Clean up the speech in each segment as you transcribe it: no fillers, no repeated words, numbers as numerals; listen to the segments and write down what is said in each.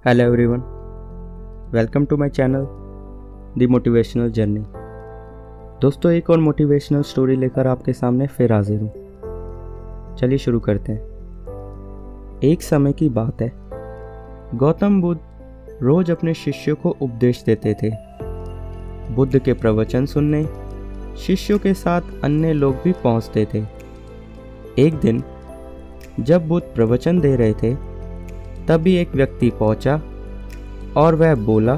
Hello everyone, welcome to my channel the motivational journey. दोस्तों, एक और मोटिवेशनल स्टोरी लेकर आपके सामने फिर हाजिर हूँ। चलिए शुरू करते हैं। एक समय की बात है, गौतम बुद्ध रोज अपने शिष्यों को उपदेश देते थे। बुद्ध के प्रवचन सुनने शिष्यों के साथ अन्य लोग भी पहुँचते थे। एक दिन जब बुद्ध प्रवचन दे रहे थे, तभी एक व्यक्ति पहुंचा और वह बोला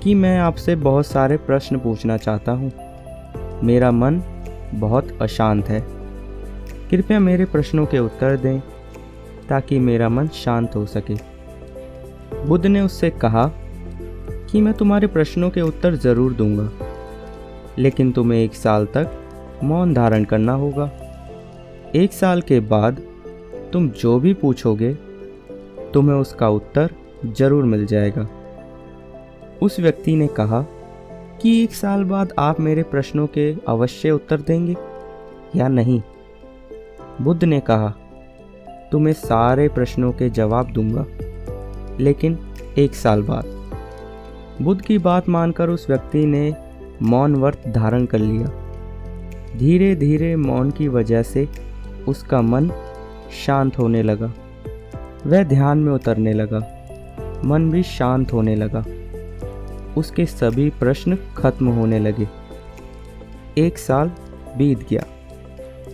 कि मैं आपसे बहुत सारे प्रश्न पूछना चाहता हूं। मेरा मन बहुत अशांत है। कृपया मेरे प्रश्नों के उत्तर दें ताकि मेरा मन शांत हो सके। बुद्ध ने उससे कहा कि मैं तुम्हारे प्रश्नों के उत्तर ज़रूर दूंगा, लेकिन तुम्हें 1 साल तक मौन धारण करना होगा। 1 साल के बाद तुम जो भी पूछोगे तुम्हें उसका उत्तर जरूर मिल जाएगा। उस व्यक्ति ने कहा कि 1 साल बाद आप मेरे प्रश्नों के अवश्य उत्तर देंगे या नहीं। बुद्ध ने कहा, तुम्हें सारे प्रश्नों के जवाब दूंगा, लेकिन 1 साल बाद। बुद्ध की बात मानकर उस व्यक्ति ने मौन व्रत धारण कर लिया। धीरे धीरे मौन की वजह से उसका मन शांत होने लगा। वह ध्यान में उतरने लगा, मन भी शांत होने लगा। उसके सभी प्रश्न खत्म होने लगे। 1 साल बीत गया।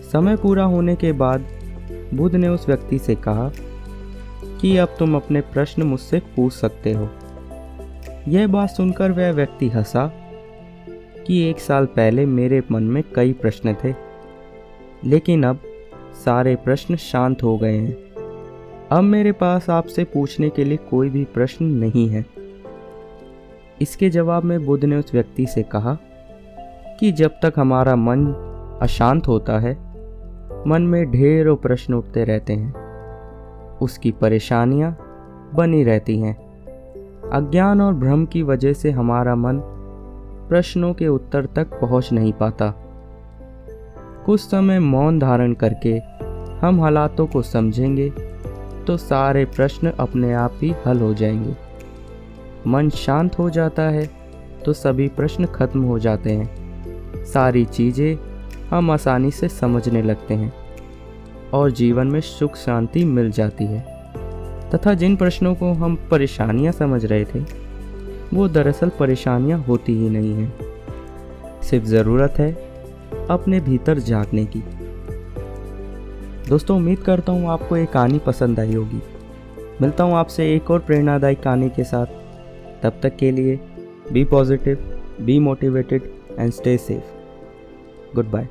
समय पूरा होने के बाद बुद्ध ने उस व्यक्ति से कहा कि अब तुम अपने प्रश्न मुझसे पूछ सकते हो। यह बात सुनकर वह व्यक्ति हंसा कि 1 साल पहले मेरे मन में कई प्रश्न थे, लेकिन अब सारे प्रश्न शांत हो गए हैं। अब मेरे पास आपसे पूछने के लिए कोई भी प्रश्न नहीं है। इसके जवाब में बुद्ध ने उस व्यक्ति से कहा कि जब तक हमारा मन अशांत होता है, मन में ढेरों प्रश्न उठते रहते हैं। उसकी परेशानियां बनी रहती हैं। अज्ञान और भ्रम की वजह से हमारा मन प्रश्नों के उत्तर तक पहुंच नहीं पाता। कुछ समय मौन धारण करके हम हालातों को समझेंगे तो सारे प्रश्न अपने आप ही हल हो जाएंगे। मन शांत हो जाता है तो सभी प्रश्न खत्म हो जाते हैं। सारी चीज़ें हम आसानी से समझने लगते हैं और जीवन में सुख शांति मिल जाती है। तथा जिन प्रश्नों को हम परेशानियां समझ रहे थे, वो दरअसल परेशानियां होती ही नहीं हैं। सिर्फ ज़रूरत है अपने भीतर झांकने की। दोस्तों, उम्मीद करता हूँ आपको ये कहानी पसंद आई होगी। मिलता हूँ आपसे एक और प्रेरणादायी कहानी के साथ। तब तक के लिए be positive, be motivated and stay safe. Good bye.